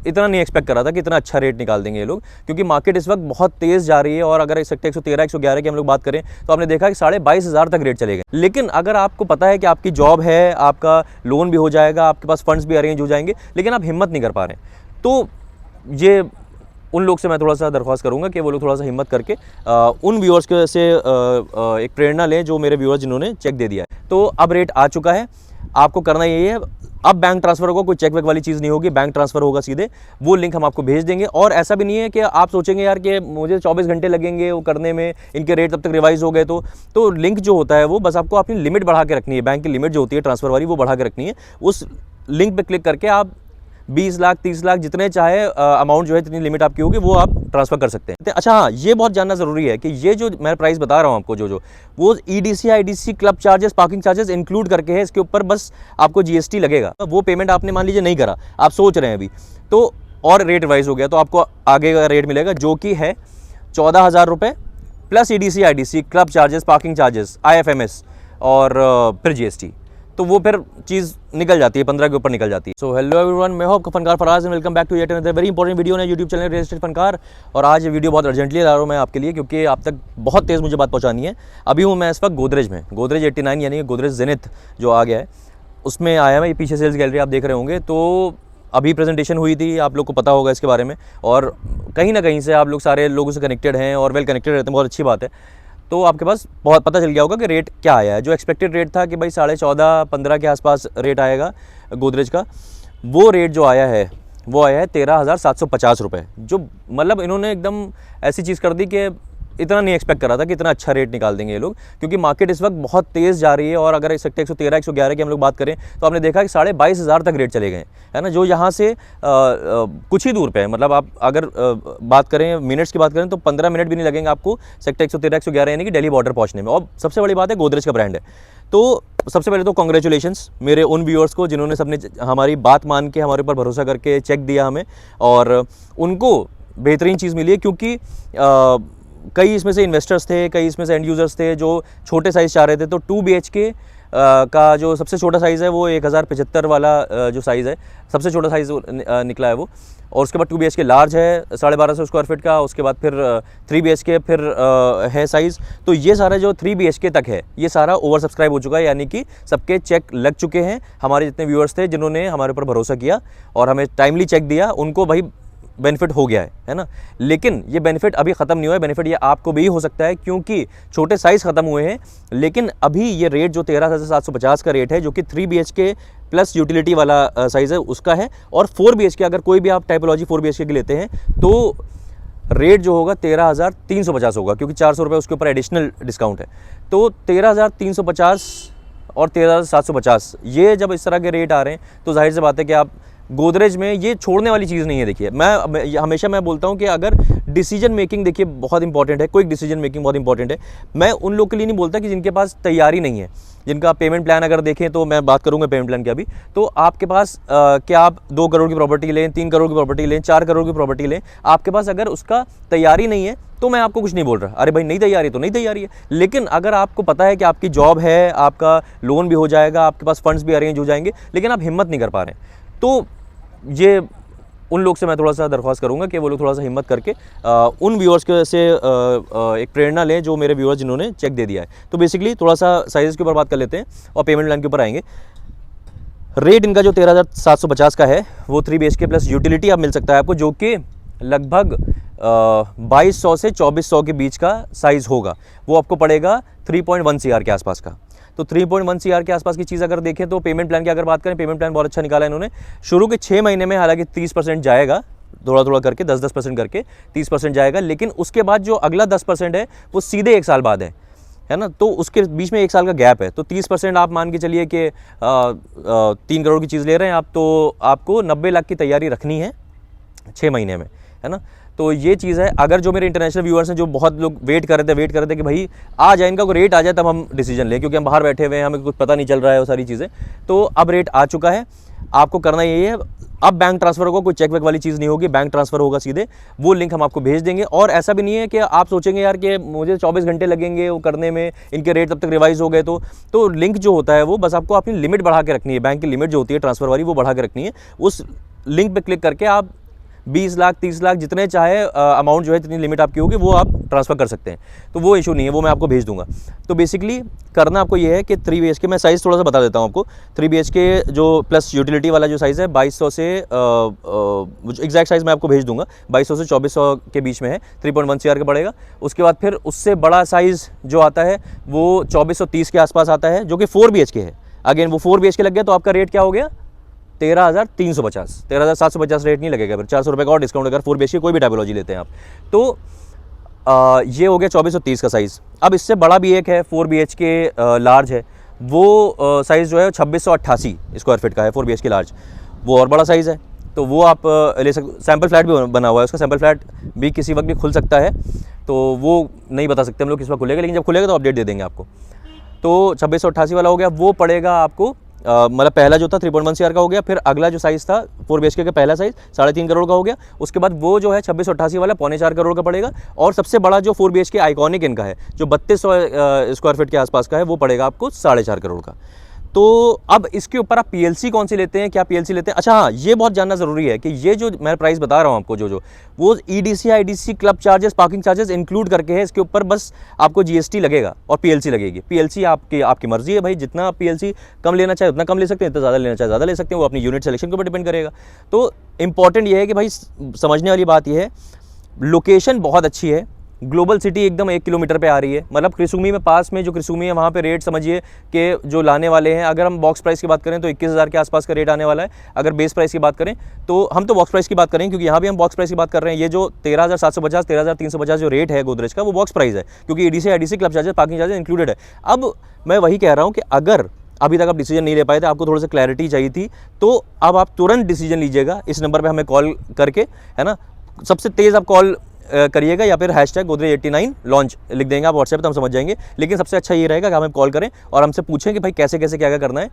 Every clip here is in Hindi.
इतना नहीं एक्सपेक्ट करा था कि इतना अच्छा रेट निकाल देंगे ये लोग, क्योंकि मार्केट इस वक्त बहुत तेज़ जा रही है। और अगर इस सेक्टर 113 111 की हम लोग बात करें तो आपने देखा कि 22,500 तक रेट चले गए। लेकिन अगर आपको पता है कि आपकी जॉब है, आपका लोन भी हो जाएगा, आपके पास फंड्स भी अरेंज हो जाएंगे, लेकिन आप हिम्मत नहीं कर पा रहे, तो ये उन लोग से मैं थोड़ा सा दरख्वास्त करूंगा कि वो लोग थोड़ा सा हिम्मत करके उन व्यूअर्स के से एक प्रेरणा लें जो मेरे व्यूअर्स जिन्होंने चेक दे दिया है। तो अब रेट आ चुका है, आपको करना यही है, अब बैंक ट्रांसफर होगा, कोई चेक वेक वाली चीज़ नहीं होगी, बैंक ट्रांसफर होगा सीधे। वो लिंक हम आपको भेज देंगे। और ऐसा भी नहीं है कि आप सोचेंगे यार कि मुझे 24 घंटे लगेंगे वो करने में, इनके रेट तब तक रिवाइज हो गए। तो लिंक जो होता है वो बस आपको अपनी लिमिट बढ़ा के रखनी है, बैंक की लिमिट जो होती है ट्रांसफर वाली वो बढ़ा के रखनी है। उस लिंक पर क्लिक करके आप 20 लाख 30 लाख जितने चाहे अमाउंट जो है, जितनी लिमिट आपकी होगी वो आप ट्रांसफर कर सकते हैं। अच्छा हाँ, ये बहुत जानना ज़रूरी है कि ये जो मैं प्राइस बता रहा हूँ आपको, जो वो EDC IDC club charges, parking charges include करके है। इसके ऊपर बस आपको GST लगेगा। वो पेमेंट आपने मान लीजिए नहीं करा, आप सोच रहे हैं अभी, तो और रेट रिवाइज हो गया तो आपको आगे का रेट मिलेगा जो कि है 14,000 रुपये plus EDC IDC club charges, parking charges, IFMS और फिर GST। तो वो फिर चीज़ निकल जाती है, 15 के ऊपर निकल जाती है। सो हेलो एवरीवन, मैं हूं आपका Fankaar Faraz and welcome back to yet another very important video है YouTube channel real estate Fankaar. और आज ये वीडियो बहुत अर्जेंटली ला रहा हूँ मैं आपके लिए, क्योंकि आप तक बहुत तेज़ मुझे बात पहुँचानी है। अभी हूँ मैं इस वक्त गोदरेज में, गोदरेज 89 यानी गोदरेज जेनिथ जो आ गया है उसमें आया मैं। ये पीछे सेल्स गैलरी आप देख रहे होंगे। तो अभी प्रेजेंटेशन हुई थी, आप लोग को पता होगा इसके बारे में, और कहीं ना कहीं से आप लोग सारे लोगों से कनेक्टेड हैं और वेल कनेक्टेड रहते हैं, बहुत अच्छी बात है। तो आपके पास बहुत पता चल गया होगा कि रेट क्या आया है। जो एक्सपेक्टेड रेट था कि भाई 14.5-15 के आसपास रेट आएगा गोदरेज का, वो रेट जो आया है वो आया है 13,750 रुपये। जो मतलब इन्होंने एकदम ऐसी चीज़ कर दी कि इतना नहीं एक्सपेक्ट करा था कि इतना अच्छा रेट निकाल देंगे ये लोग, क्योंकि मार्केट इस वक्त बहुत तेज़ जा रही है। और अगर इस सेक्टर 113 111 की हम लोग बात करें तो आपने देखा कि 22,500 तक रेट चले गए, है ना। जो यहाँ से कुछ ही दूर पे है, मतलब आप अगर बात करें मिनट्स की बात करें तो 15 मिनट भी नहीं लगेंगे आपको सेक्टर 113 111 यानी कि दिल्ली बॉर्डर पहुँचने में। और सबसे बड़ी बात है गोदरेज का ब्रांड है। तो सबसे पहले तो कॉन्ग्रेचुलेशंस मेरे उन व्यूअर्स को जिन्होंने सबने हमारी बात मान के हमारे ऊपर भरोसा करके चेक दिया हमें, और उनको बेहतरीन चीज़ मिली है। क्योंकि कई इसमें से इन्वेस्टर्स थे, कई इसमें से एंड यूज़र्स थे जो छोटे साइज़ चाह रहे थे। तो 2 BHK का जो सबसे छोटा साइज़ है वो 1075 वाला जो साइज़ है, सबसे छोटा साइज़ निकला है वो। और उसके बाद 2 BHK लार्ज है 1250 स्क्वायर फीट का। उसके बाद फिर 3 BHK फिर है साइज़। तो ये सारा जो 3 BHK तक है ये सारा ओवर सब्सक्राइब हो चुका है, यानी कि सबके चेक लग चुके हैं। हमारे जितने व्यूअर्स थे जिन्होंने हमारे ऊपर भरोसा किया और हमें टाइमली चेक दिया, उनको भाई बेनिफिट हो गया है ना। लेकिन ये बेनिफिट अभी ख़त्म नहीं हुआ है। बेनिफिट ये आपको भी हो सकता है, क्योंकि छोटे साइज़ ख़त्म हुए हैं। लेकिन अभी ये रेट जो 13,750 का रेट है, जो कि 3 BHK प्लस यूटिलिटी वाला साइज़ है उसका है। और 4 BHK अगर कोई भी आप टाइपोलॉजी 4 BHK की लेते हैं तो रेट जो होगा 13,350 होगा, क्योंकि 400 रुपये उसके ऊपर एडिशनल डिस्काउंट है। तो 13,350 और 13,750 ये जब इस तरह के रेट आ रहे हैं तो जाहिर सी बात है कि आप गोदरेज में ये छोड़ने वाली चीज़ नहीं है। देखिए हमेशा मैं बोलता हूँ कि अगर डिसीजन मेकिंग देखिए बहुत इंपॉर्टेंट है, क्विक डिसीजन मेकिंग बहुत इंपॉर्टेंट है। मैं उन लोग के लिए नहीं बोलता कि जिनके पास तैयारी नहीं है, जिनका पेमेंट प्लान अगर देखें तो मैं बात करूंगा पेमेंट प्लान की अभी। तो आपके पास क्या आप 2 करोड़ की प्रॉपर्टी लें, 3 करोड़ की प्रॉपर्टी लें, 4 करोड़ की प्रॉपर्टी लें, आपके पास अगर उसका तैयारी नहीं है तो मैं आपको कुछ नहीं बोल रहा, अरे भाई नहीं तैयारी तो नहीं तैयारी है। लेकिन अगर आपको पता है कि आपकी जॉब है, आपका लोन भी हो जाएगा, आपके पास फंड्स भी अरेंज हो जाएंगे, लेकिन आप हिम्मत नहीं कर पा रहे, तो ये उन लोग से मैं थोड़ा सा दरख्वास्त करूंगा कि वो लोग थोड़ा सा हिम्मत करके उन व्यूअर्स के से एक प्रेरणा लें जो मेरे व्यूअर्स जिन्होंने चेक दे दिया है। तो बेसिकली थोड़ा सा साइज़ के ऊपर बात कर लेते हैं और पेमेंट प्लान के ऊपर आएंगे। रेट इनका जो 13,750 का है वो 3 BHK प्लस यूटिलिटी अब मिल सकता है आपको, जो कि लगभग 2200 से 2400 के बीच का साइज़ होगा। वो आपको पड़ेगा 3.1 CR के आसपास का। तो 3.1 CR के आसपास की चीज़ अगर देखें तो पेमेंट प्लान की अगर बात करें, पेमेंट प्लान बहुत अच्छा निकाला है इन्होंने। शुरू के 6 महीने में हालांकि 30% जाएगा, थोड़ा थोड़ा करके 10% करके 30% जाएगा। लेकिन उसके बाद जो अगला 10% है वो सीधे 1 साल बाद है ना। तो उसके बीच में 1 साल का गैप है। तो 30% आप मान के चलिए कि 3 करोड़ की चीज़ ले रहे हैं आप, तो आपको 90 लाख की तैयारी रखनी है 6 महीने में, है ना। तो ये चीज़ है। अगर जो मेरे इंटरनेशनल व्यूअर्स हैं, जो बहुत लोग वेट कर रहे थे कि भाई आ जाए, इनका कोई रेट आ जाए तब हम डिसीजन लें, क्योंकि हम बाहर बैठे हुए हैं, हमें कुछ पता नहीं चल रहा है वो सारी चीज़ें। तो अब रेट आ चुका है, आपको करना यही है, अब बैंक ट्रांसफर होगा, कोई चेक वेक वाली चीज़ नहीं होगी, बैंक ट्रांसफर होगा सीधे। वो लिंक हम आपको भेज देंगे। और ऐसा भी नहीं है कि आप सोचेंगे यार कि मुझे 24 घंटे लगेंगे वो करने में, इनके रेट तब तक रिवाइज हो गए। तो लिंक जो होता है वो बस आपको अपनी लिमिट बढ़ा के रखनी है, बैंक की लिमिट जो होती है ट्रांसफर वाली वो बढ़ा के रखनी है। उस लिंक पर क्लिक करके आप 20 लाख 30 लाख जितने चाहे अमाउंट जो है, जितनी लिमिट आपकी होगी वो आप ट्रांसफ़र कर सकते हैं। तो वो इशू नहीं है, वो मैं आपको भेज दूंगा। तो बेसिकली करना आपको ये है कि 3 BHK, मैं साइज़ थोड़ा सा बता देता हूँ आपको। 3 BHK जो प्लस यूटिलिटी वाला जो साइज़ है 2200 से एग्जैक्ट साइज़ मैं आपको भेज दूंगा, 2200 से 2400 के बीच में है, 3.1 CR का पड़ेगा। उसके बाद फिर उससे बड़ा साइज़ जो आता है वो 2430 के आसपास आता है, जो कि 4 BHK है। अगेन वो 4 BHK लग गया तो आपका रेट क्या हो गया, 13,350, 13,750 रेट नहीं लगेगा, फिर 400 रुपये का और डिस्काउंट अगर 4 BHK कोई भी टाइपोलॉजी लेते हैं आप। तो ये हो गया 2430 का साइज़। अब इससे बड़ा भी एक है 4 BHK लार्ज है, वो साइज़ जो है 2688 स्क्वायर फीट का है, 4 BHK लार्ज, वो और बड़ा साइज़ है। तो वो आप ले सकते। सैम्पल फ्लैट भी बना हुआ है उसका, सैम्पल फ्लैट भी किसी वक्त भी खुल सकता है, तो वो नहीं बता सकते हम लोग किस वक्त खुलेगा, लेकिन जब खुलेगा तो अपडेट दे देंगे आपको। तो 2688 वाला हो गया, वो पड़ेगा आपको मतलब पहला जो था 3.1 CR का हो गया। फिर अगला जो साइज़ था 4 BHK का पहला साइज़ 3.5 करोड़ का हो गया। उसके बाद वो जो है 2688 वाला 3.25 करोड़ का पड़ेगा। और सबसे बड़ा जो 4 BHK आइकॉनिक इनका है, जो 3200 स्क्वायर फीट के आसपास का है, वो पड़ेगा आपको 4.5 करोड़ का। तो अब इसके ऊपर आप PLC कौन सी लेते हैं, क्या PLC लेते हैं। अच्छा हाँ, ये बहुत जानना ज़रूरी है कि ये जो मैं प्राइस बता रहा हूँ आपको, जो वो EDC IDC club charges parking charges include करके है। इसके ऊपर बस आपको GST लगेगा और PLC लगेगी। PLC आपकी मर्जी है भाई, जितना आप PLC कम लेना चाहे उतना कम ले सकते हैं, इतना ज़्यादा लेना चाहे ज़्यादा ले सकते हैं, वो अपनी यूनिट सिलेक्शन के ऊपर डिपेंड करेगा। तो इंपॉर्टेंट ये है कि भाई समझने वाली बात ये है, लोकेशन बहुत अच्छी है, ग्लोबल सिटी एकदम 1 किलोमीटर पे आ रही है। मतलब क्रिसुमी में पास में जो क्रिसुमी है वहाँ पे रेट समझिए कि जो लाने वाले हैं, अगर हम बॉक्स प्राइस की बात करें तो 21,000 के आसपास का रेट आने वाला है। अगर बेस प्राइस की बात करें तो हम तो बॉक्स प्राइस की बात करें, क्योंकि यहाँ भी हम बॉक्स प्राइस की बात कर रहे हैं। ये जो 13,750 13,350 जो रेट है गोदरेज का, वो बॉक्स प्राइस है, क्योंकि EDC IDC club charges parking charges included है। अब मैं वही कह रहा हूँ कि अगर अभी तक आप डिसीजन नहीं ले पाए थे, आपको थोड़ा सा क्लैरिटी चाहिए थी, तो अब आप तुरंत डिसीजन लीजिएगा। इस नंबर पर हमें कॉल करके, है ना, सबसे तेज़ आप कॉल करिएगा, या फिर #Godrej89 लॉन्च लिख देंगे आप व्हाट्सएप, तो हम समझ जाएंगे। लेकिन सबसे अच्छा ये रहेगा कि हमें कॉल करें और हमसे पूछें कि भाई कैसे कैसे क्या क्या करना है।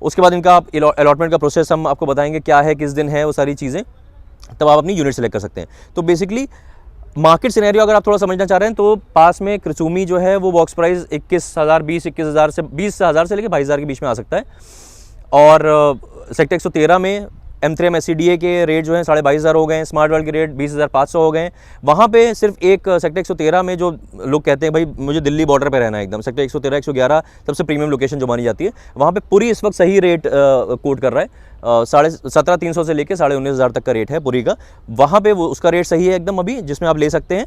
उसके बाद इनका आप अलॉटमेंट का प्रोसेस हम आपको बताएंगे, क्या है, किस दिन है, वो सारी चीज़ें, तब आप अपनी यूनिट सेलेक्ट कर सकते हैं। तो बेसिकली मार्केट सिनेरियो अगर आप थोड़ा समझना चाह रहे हैं, तो पास में क्रिसुमी जो है वो बॉक्स प्राइस 21,000 से 20,000 से लेकर 22,000 के बीच में आ सकता है। और सेक्टर 113 में M3M SCDA के रेट जो हैं 22,500 हो गए हैं, स्मार्ट वर्ल्ड के रेट 20,500 हो गए हैं। वहाँ पे सिर्फ एक सेक्टर 113 में जो लोग कहते हैं भाई मुझे दिल्ली बॉर्डर पे रहना है एकदम, सेक्टर 113 111 सबसे प्रीमियम लोकेशन जो मानी जाती है, वहाँ पे पूरी इस वक्त सही रेट कोट कर रहा है। 17,300 से लेकर 19,500 तक का रेट है पूरी का। वहाँ पे वो उसका रेट सही है एकदम अभी, जिसमें आप ले सकते हैं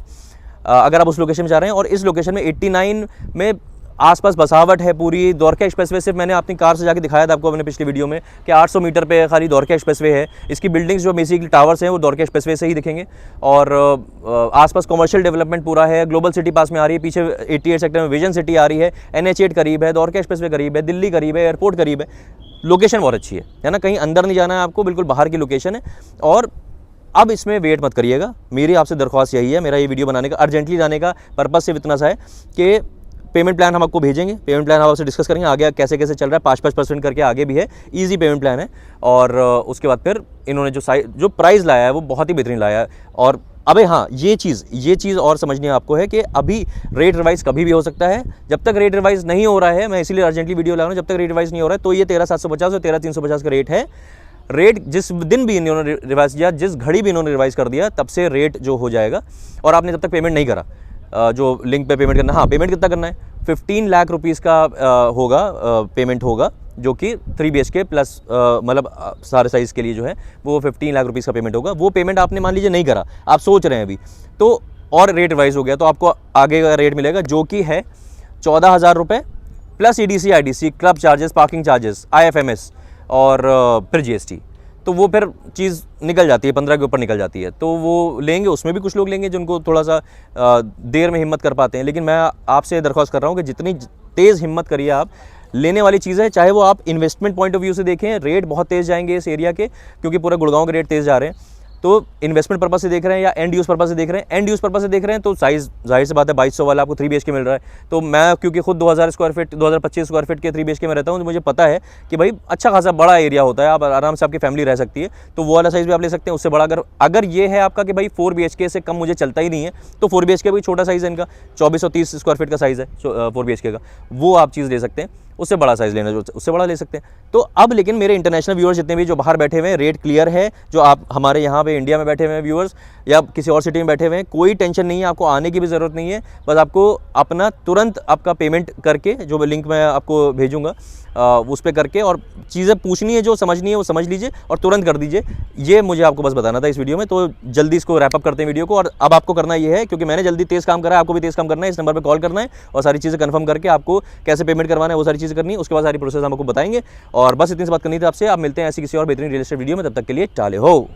अगर आप उस लोकेशन में जा रहे हैं। और इस लोकेशन में 89 में आसपास बसावट है पूरी। द्वारका एक्सप्रेसवे सिर्फ मैंने अपनी कार से जाके दिखाया था आपको अपने पिछले वीडियो में कि 800 मीटर पे खाली द्वारका एक्सप्रेसवे है। इसकी बिल्डिंग्स जो बेसिकली टावर्स हैं वो द्वारका एक्सप्रेसवे से ही दिखेंगे। और आसपास कमर्शियल डेवलपमेंट पूरा है, ग्लोबल सिटी पास में आ रही है, पीछे 88 सेक्टर में विजन सिटी आ रही है, NH8 करीब है, द्वारका एक्सप्रेसवे करीब है, दिल्ली करीब है, एयरपोर्ट करीब है। लोकेशन बहुत अच्छी है ना, कहीं अंदर नहीं जाना है आपको, बिल्कुल बाहर की लोकेशन है। और अब इसमें वेट मत करिएगा, मेरी आपसे दरख्वास्त यही है। मेरा ये वीडियो बनाने का, अर्जेंटली जाने का पर्पस सिर्फ इतना सा है कि पेमेंट प्लान हम आपको भेजेंगे, पेमेंट प्लान हम आपसे डिस्कस करेंगे आगे कैसे कैसे चल रहा है। 5% करके आगे भी है, इजी पेमेंट प्लान है। और उसके बाद फिर इन्होंने जो प्राइस लाया है वो बहुत ही बेहतरीन लाया है। और अबे हाँ, ये चीज़ और समझनी है आपको है कि अभी रेट रिवाइज कभी भी हो सकता है। जब तक रेट रिवाइज नहीं हो रहा है, मैं इसीलिए अर्जेंटली वीडियो ला रहा हूँ, जब तक रेट रिवाइज नहीं हो रहा है तो ये 13,750 और 13,350 का रेट है। रेट जिस दिन भी इन्होंने रिवाइज किया, जिस घड़ी भी इन्होंने रिवाइज कर दिया, तब से रेट जो हो जाएगा। और आपने जब तक पेमेंट नहीं करा, जो लिंक पे पेमेंट करना, हाँ पेमेंट कितना करना है, 15 लाख रुपीज़ का होगा पेमेंट होगा, जो कि 3 BHK प्लस मतलब सारे साइज़ के लिए जो है वो 15 लाख रुपीज़ का पेमेंट होगा। वो पेमेंट आपने मान लीजिए नहीं करा, आप सोच रहे हैं अभी, तो और रेट रिवाइज हो गया तो आपको आगे का रेट मिलेगा, जो कि है 14,000 रुपये plus EDC IDC club charges parking charges IFMS और फिर GST। तो वो फिर चीज़ निकल जाती है, 15 के ऊपर निकल जाती है। तो वो लेंगे, उसमें भी कुछ लोग लेंगे जिनको थोड़ा सा देर में हिम्मत कर पाते हैं। लेकिन मैं आपसे दरख्वास्त कर रहा हूँ कि जितनी तेज़ हिम्मत करिए आप, लेने वाली चीज़ है। चाहे वो आप इन्वेस्टमेंट पॉइंट ऑफ व्यू से देखें, रेट बहुत तेज़ जाएंगे इस एरिया के, क्योंकि पूरा गुड़गांव के रेट तेज़ जा रहे हैं। तो इन्वेस्टमेंट पर्पस से देख रहे हैं या एंड यूज़ पर्पस से देख रहे हैं, एंड यूज़ पर्पस से देख रहे हैं तो साइज़ जाहिर सी बात है 2200 वाला आपको 3 BHK मिल रहा है। तो मैं क्योंकि खुद 2000 स्क्वायर फीट 2025 स्क्वायर फीट के 3 BHK में रहता हूँ, तो मुझे पता है कि भाई अच्छा खासा बड़ा एरिया होता है, आप आराम से आपकी फैमिली रह सकती है। तो वो वाला साइज़ भी आप ले सकते हैं। उससे बड़ा अगर ये है आपका कि भाई 4 BHK से कम मुझे चलता ही नहीं है, तो 4 BHK भी छोटा साइज़ है इनका, 2430 स्क्वायर फीट का साइज़ है 4 BHK का, वो आप चीज़ ले सकते हैं। उससे बड़ा साइज़ लेना जो उससे बड़ा ले सकते हैं। तो अब लेकिन मेरे इंटरनेशनल व्यूअर्स जितने भी जो बाहर बैठे हुए हैं, रेट क्लियर है। जो आप हमारे यहाँ पे इंडिया में बैठे हुए हैं व्यूअर्स या किसी और सिटी में बैठे हुए हैं, कोई टेंशन नहीं है, आपको आने की भी ज़रूरत नहीं है। बस आपको अपना तुरंत आपका पेमेंट करके, जो लिंक मैं आपको भेजूँगा उस पर करके, और चीज़ें पूछनी है जो समझनी है वो समझ लीजिए और तुरंत कर दीजिए। ये मुझे आपको बस बताना था इस वीडियो में। तो जल्दी इसको रैप अप करते हैं वीडियो को। और अब आपको करना ये है, क्योंकि मैंने जल्दी तेज़ काम करा है, आपको भी तेज़ काम करना है। इस नंबर पर कॉल करना है और सारी चीज़ें कंफर्म करके आपको कैसे पेमेंट करवाना है वो सारी चीज़ें करनी है। उसके बाद सारी प्रोसेस हम आपको बताएंगे। और बस इतनी सी बात करनी थी आपसे। आप मिलते हैं ऐसी किसी और बेहतरीन रियल एस्टेट वीडियो में। तब तक के लिए टाले हो।